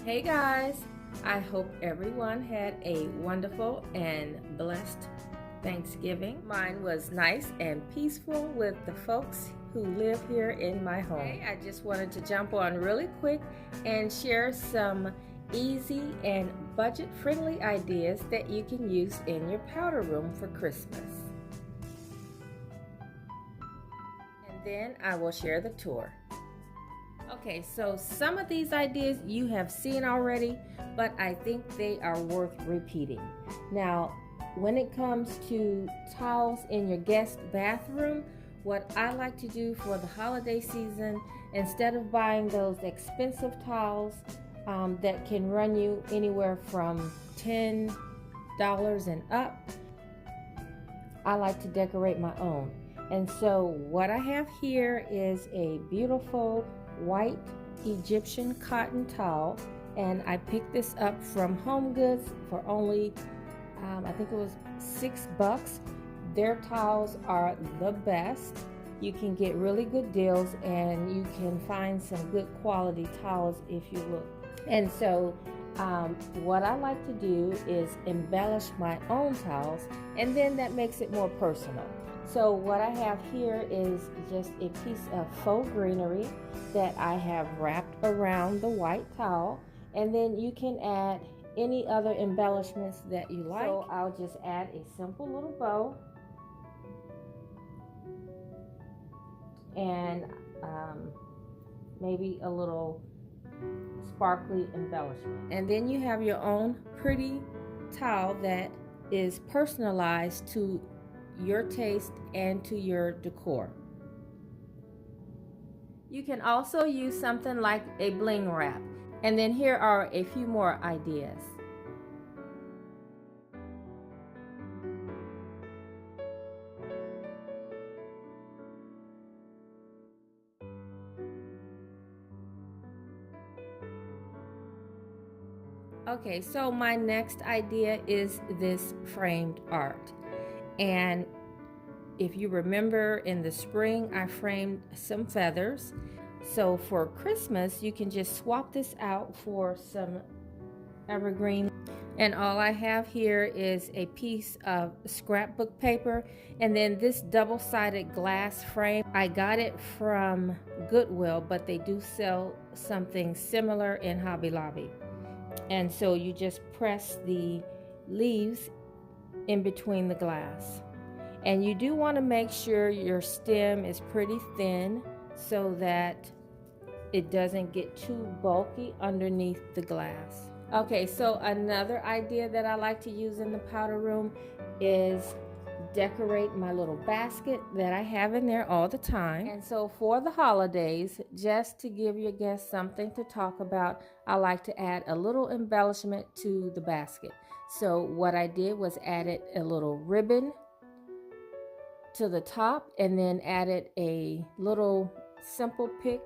Hey guys, I hope everyone had a wonderful and blessed Thanksgiving. Mine was nice and peaceful with the folks who live here in my home. Hey, I just wanted to jump on really quick and share some easy and budget-friendly ideas that you can use in your powder room for Christmas. And then I will share the tour. Okay, so some of these ideas you have seen already, but I think they are worth repeating. Now, when it comes to towels in your guest bathroom, what I like to do for the holiday season, instead of buying those expensive towels that can run you anywhere from $10 and up, I like to decorate my own. And so what I have here is a beautiful white Egyptian cotton towel, and I picked this up from Home Goods for only I think it was $6. Their towels are the best. You can get really good deals, and you can find some good quality towels if you look. And so what I like to do is embellish my own towels, and then that makes it more personal. So what I have here is just a piece of faux greenery that I have wrapped around the white towel, and then you can add any other embellishments that you like. So I'll just add a simple little bow and maybe a little sparkly embellishment. And then you have your own pretty towel that is personalized to your taste and to your decor. You can also use something like a bling wrap. And then here are a few more ideas. Okay, so my next idea is this framed art. And if you remember, in the spring I framed some feathers. So for Christmas you can just swap this out for some evergreen. And all I have here is a piece of scrapbook paper, and then this double-sided glass frame. I got it from Goodwill, but they do sell something similar in Hobby Lobby. And so you just press the leaves in between the glass. And you do want to make sure your stem is pretty thin so that it doesn't get too bulky underneath the glass. Okay, so another idea that I like to use in the powder room is decorate my little basket that I have in there all the time. And so for the holidays, just to give your guests something to talk about, I like to add a little embellishment to the basket. So what I did was added a little ribbon to the top, and then added a little simple pick.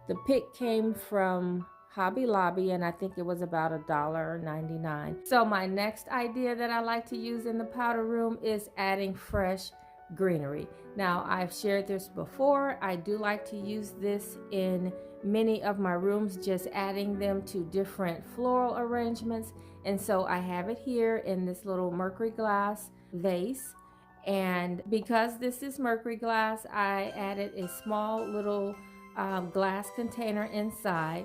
The pick came from Hobby Lobby, and I think it was about $1.99. So my next idea that I like to use in the powder room is adding fresh greenery. Now, I've shared this before. I do like to use this in many of my rooms, just adding them to different floral arrangements. And so I have it here in this little mercury glass vase. And because this is mercury glass, I added a small little glass container inside.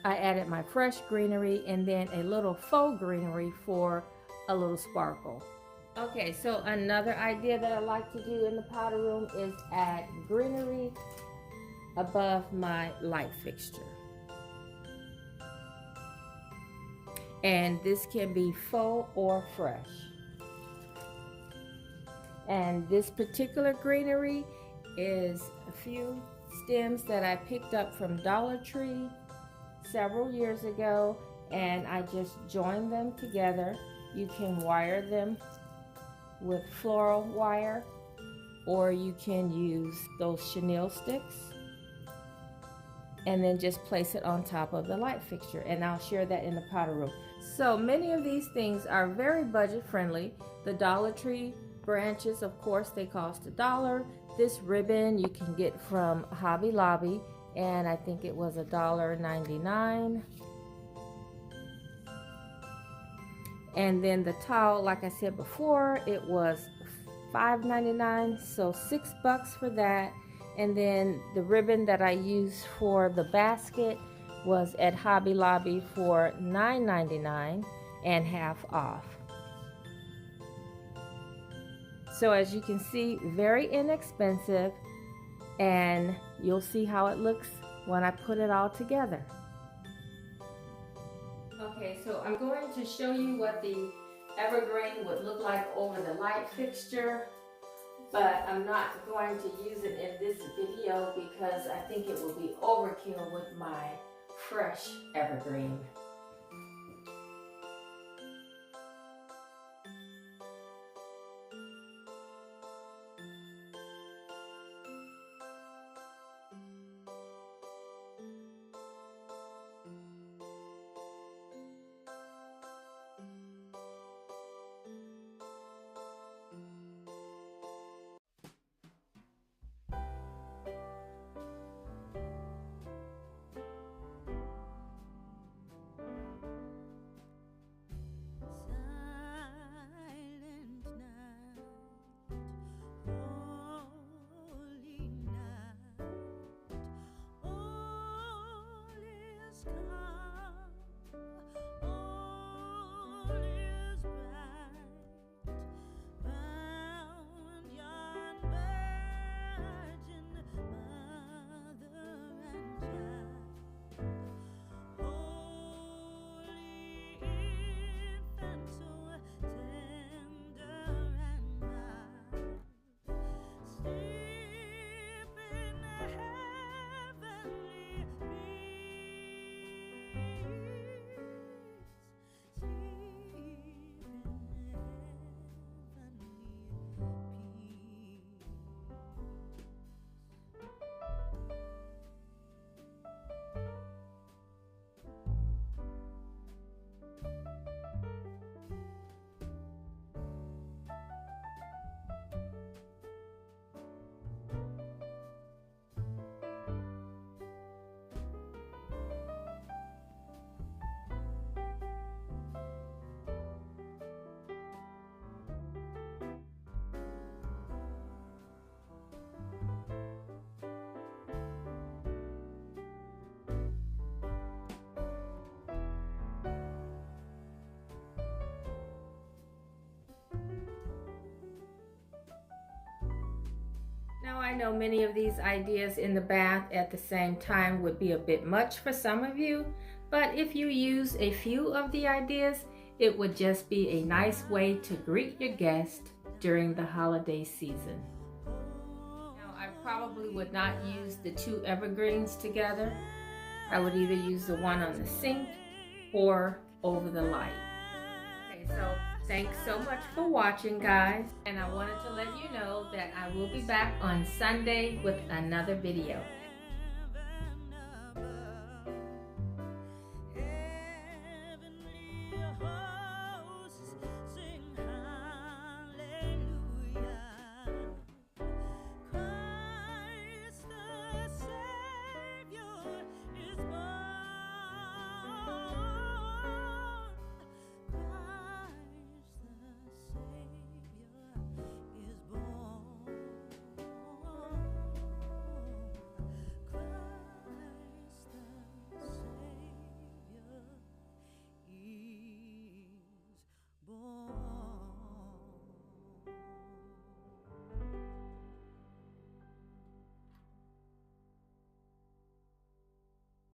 I added my fresh greenery and then a little faux greenery for a little sparkle. Okay, so another idea that I like to do in the powder room is add greenery above my light fixture. And this can be faux or fresh. And this particular greenery is a few stems that I picked up from Dollar Tree several years ago, and I just joined them together. You can wire them with floral wire, or you can use those chenille sticks and then just place it on top of the light fixture, and I'll share that in the powder room. So many of these things are very budget friendly. The Dollar Tree branches, of course, they cost $1. This ribbon you can get from Hobby Lobby, and I think it was $1.99. And then the towel, like I said before, it was $5.99, so $6 for that. And then the ribbon that I used for the basket was at Hobby Lobby for $9.99 and half off. So as you can see, very inexpensive, and you'll see how it looks when I put it all together. Okay, so I'm going to show you what the evergreen would look like over the light fixture, but I'm not going to use it in this video because I think it will be overkill with my fresh evergreen. Now I know many of these ideas in the bath at the same time would be a bit much for some of you, but if you use a few of the ideas, it would just be a nice way to greet your guests during the holiday season. Now I probably would not use the two evergreens together. I would either use the one on the sink or over the light. Okay, so thanks so much for watching, guys, and I wanted to let you know that I will be back on Sunday with another video.